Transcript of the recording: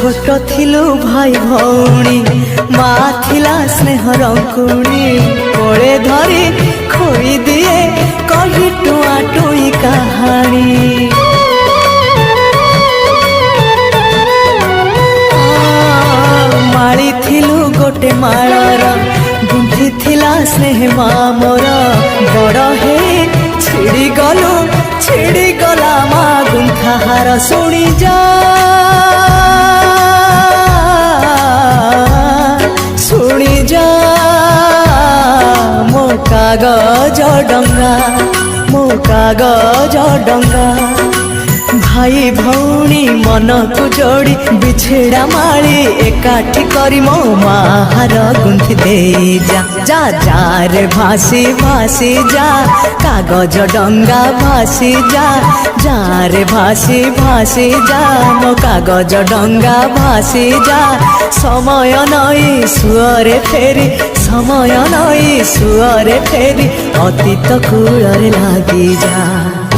छोट थिलु भाई भौणी माँ थिला स्नेह रंकुणी कोड़े धरी खोई दिए कही टुआ टुई कहानी माली थिलु गोटे मालार गुंथी थिला स्नेह माँ मोर बड़ हे छिड़ी गला माँ गुंथा हार शुणी जा मो कागज डंगा भाई भौणी मन को जोड़ी बिछेड़ा माली एकाठी करी मो माहार गुंथी दे जा जा रे भासी भासी जा कागज डंगा भासी जा रे भासी भासी जा मो कागज डंगा भासी जा समय नई सुअरे फेरी समय नई सुअरे फेरी अतीत कूଳରେ ଲାଗି जा।